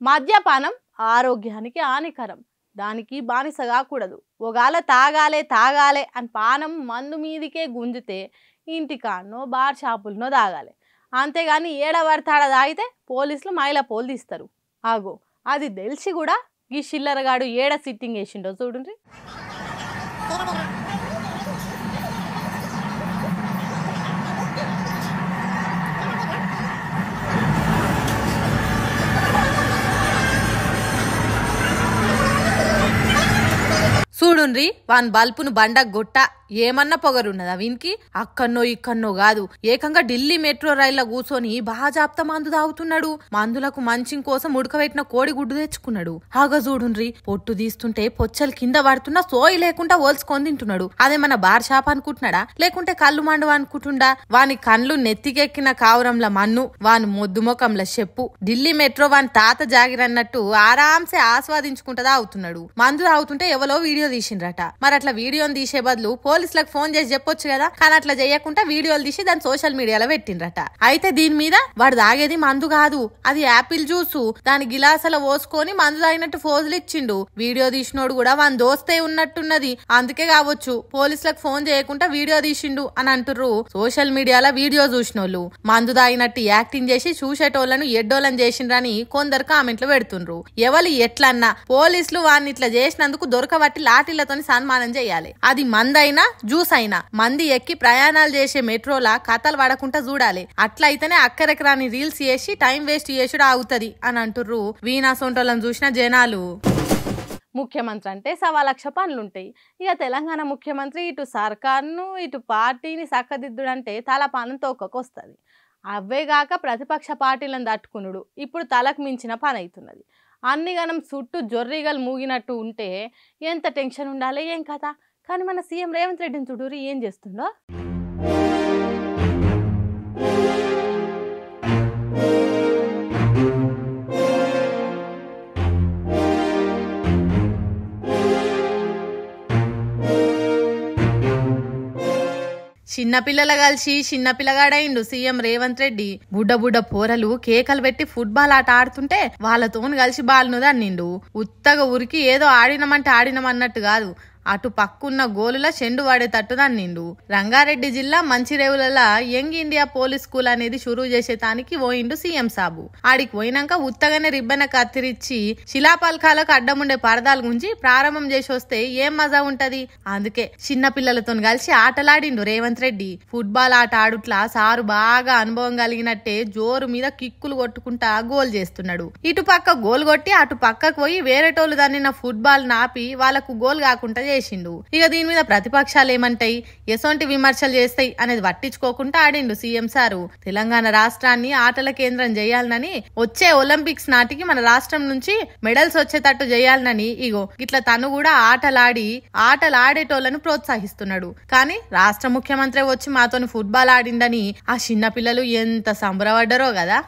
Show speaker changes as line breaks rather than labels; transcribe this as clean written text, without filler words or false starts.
మద్యపానం ఆరోగ్యానికి హానికరం. దానికి బానిస కాకూడదు. ఒకవేళ తాగాలే అని పానం మందు మీదికే గుంజితే ఇంటికాడనో బార్ షాపులనో తాగాలి. అంతేగాని ఏడబడతాడ తాగితే పోలీసులు మైల పోలు తీస్తారు. ఆగో అది తెలిసి కూడా ఈ చిల్లరగాడు ఏడ సిట్టింగ్ వేసిండో చూడండి. చూడుండ్రి వాన్ బల్పును బండకు గొట్ట ఏమన్నా పొగరున్నదా వీనికి? అక్కన్నో ఇక్కన్నో కాదు, ఏకంగా ఢిల్లీ మెట్రో రైల్లో కూర్చొని బాజాప్త మందు తాగుతున్నాడు. మందులకు మంచిం కోసం ఉడకబెట్టిన కోడి గుడ్డు తెచ్చుకున్నాడు. హాగా చూడుండ్రి పొట్టు తీస్తుంటే పొచ్చలు కింద పడుతున్నా సోయి లేకుండా ఓల్చుకొని తింటున్నాడు. అదేమన్నా బార్ షాప్ అనుకుంటున్నాడా లేకుంటే కళ్ళు మండవ అనుకుంటుండా? వాని కండ్లు నెత్తికెక్కిన కావురంల మన్ను, వాని మొద్దు ముఖంల చెప్పు. ఢిల్లీ మెట్రో వాని తాత జాగిరన్నట్టు ఆరాంసే ఆస్వాదించుకుంటా తాగుతున్నాడు. మందు తాగుతుంటే ఎవరో వీడియో తీసిండ్రట. మరి అట్లా వీడియోని తీసే బదులు పోలీసులకు ఫోన్ చేసి చెప్పొచ్చు కదా. కానీ అట్లా చేయకుండా వీడియోలు తీసి దాన్ని సోషల్ మీడియాలో పెట్టిండ్రట. అయితే దీని మీద వాడు తాగేది మందు కాదు, అది యాపిల్ జ్యూసు. దాని గిలాసలో పోసుకొని మందు తాగినట్టు ఫోజులు ఇచ్చిండు. వీడియో తీసినోడు కూడా వాని దోస్తే ఉన్నట్టున్నది. అందుకే కావచ్చు పోలీసులకు ఫోన్ చేయకుండా వీడియో తీసిండు అని అంటుర్రు సోషల్ మీడియాలో వీడియో చూసినోళ్ళు. మందు తాగినట్టు యాక్టింగ్ చేసి చూసేటోళ్లను ఎడ్డోళ్ళని చేసిండ్రని కొందరు కామెంట్లు పెడుతుండ్రు. ఎవరు ఎట్లన్నా పోలీసులు వాడిని ఇట్లా చేసినందుకు దొరకబట్టి లాఠీలతోని సన్మానం చేయాలి. అది మందైనా జ్యూస్ అయినా మంది ఎక్కి ప్రయాణాలు చేసే మెట్రోలా కథలు పడకుండా చూడాలి. అట్లయితేనే అక్కడికి రాని రీల్స్ చేసి టైం వేస్ట్ చేసుడు ఆగుతుంది అని అంటుర్రు వీణా సొంటోళ్ళని చూసిన జనాలు. ముఖ్యమంత్రి అంటే 1,00,000 పనులుంటాయి. ఇక తెలంగాణ ముఖ్యమంత్రి ఇటు సర్కార్ను ఇటు పార్టీని చక్కదిద్దుడంటే తల పానం తోకకొస్తుంది. అవేగాక ప్రతిపక్ష పార్టీలను తట్టుకునుడు ఇప్పుడు తలకు మించిన పని అవుతున్నది. అన్ని గనం చుట్టూ జొర్రిగలు మూగినట్టు ఉంటే ఎంత టెన్షన్ ఉండాలి ఏం కదా. కానీ మన సీఎం రేవంత్ రెడ్డిని చూడూరి ఏం చేస్తుండో. చిన్నపిల్లల కలిసి చిన్నపిల్లగాడైండు సీఎం రేవంత్ రెడ్డి. బుడ్డ పోరలు కేకలు పెట్టి ఫుట్బాల్ ఆట ఆడుతుంటే వాళ్ళతోని కలిసి బాల్ను దన్నిండు. ఉత్తగా ఉరికి ఏదో ఆడినమంటే ఆడినమన్నట్టు కాదు, అటు పక్కున్న గోలుల చెండు వాడేటట్టు దన్నిండు. రంగారెడ్డి జిల్లా Manchirevula young India police school అనేది షురూ చేసేటానికి పోయిండు సీఎం సాబు. ఆడికి పోయినాక ఉత్తగానే రిబ్బన్ కత్తిరించి శిలాపలకాలకు అడ్డముండే పరదాలు గుంజి ప్రారంభం చేసి వస్తే ఏం మజా ఉంటది. అందుకే చిన్న పిల్లలతో కలిసి ఆటలాడిండు రేవంత్ రెడ్డి. ఫుట్బాల్ ఆట ఆడుట్లా సారు బాగా అనుభవం కలిగినట్టే జోరు మీద కిక్కులు కొట్టుకుంటా గోల్ చేస్తున్నాడు. ఇటు పక్క గోల్ కొట్టి అటు పక్కకు పోయి వేరేటోళ్ళు దన్నిన ఫుట్బాల్ నాపి వాళ్లకు గోల్ కాకుండా చేసిండు. ఇక దీని మీద ప్రతిపక్షాలు ఏమంటాయి, ఎసొంటి విమర్శలు చేస్తాయి అనేది పట్టించుకోకుండా ఆడిండు సీఎం సారు. తెలంగాణ రాష్ట్రాన్ని ఆటల కేంద్రం చేయాలనని, వచ్చే ఒలింపిక్స్ నాటికి మన రాష్ట్రం నుంచి మెడల్స్ వచ్చేటట్టు చేయాలనని ఇగో ఇట్లా తను కూడా ఆటలాడేటోళ్లను ప్రోత్సహిస్తున్నాడు. కానీ రాష్ట్ర ముఖ్యమంత్రి వచ్చి మాతోని ఫుట్బాల్ ఆడిందని ఆ చిన్న పిల్లలు ఎంత సంబరపడ్డారో కదా.